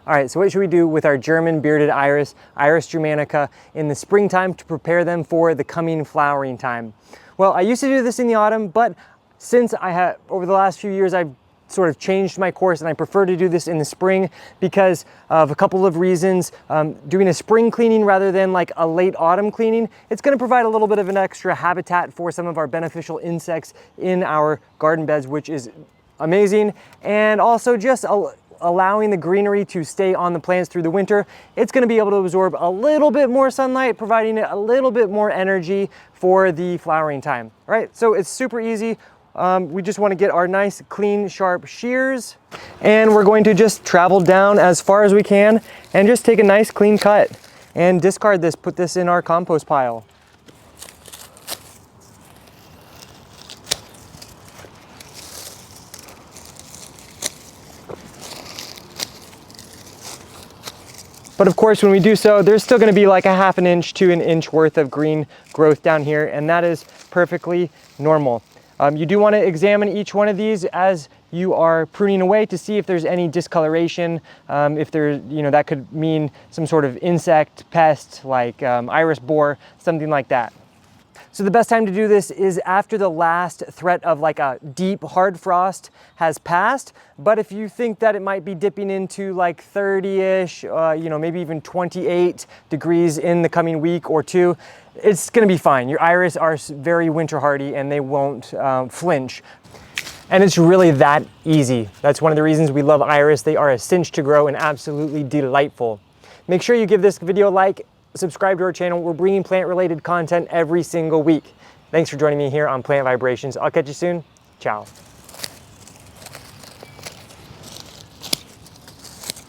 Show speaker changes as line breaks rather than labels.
All right, so what should we do with our German bearded iris, Iris Germanica, in the springtime to prepare them for the coming flowering time? Well, I used to do this in the autumn, but since over the last few years, I've sort of changed my course and I prefer to do this in the spring because of a couple of reasons. Doing a spring cleaning rather than like a late autumn cleaning, it's going to provide a little bit of an extra habitat for some of our beneficial insects in our garden beds, which is amazing. And also just allowing the greenery to stay on the plants through the winter. It's going to be able to absorb a little bit more sunlight, providing it a little bit more energy for the flowering time. All right, so it's super easy. We just want to get our nice, clean, sharp shears, and we're going to just travel down as far as we can and just take a nice clean cut and discard this, put this in our compost pile. But of course, when we do so, there's still going to be like a ½ inch to an inch worth of green growth down here, and that is perfectly normal. You do want to examine each one of these as you are pruning away to see if there's any discoloration, if there, that could mean some sort of insect, pest, like iris borer, something like that. So the best time to do this is after the last threat of like a deep hard frost has passed. But if you think that it might be dipping into like 30-ish, maybe even 28 degrees in the coming week or two, it's gonna be fine. Your iris are very winter hardy and they won't flinch. And it's really that easy. That's one of the reasons we love iris. They are a cinch to grow and absolutely delightful. Make sure you give this video a like, subscribe to our channel. We're bringing plant-related content every single week. Thanks for joining me here on Plant Vibrations. I'll catch you soon. Ciao.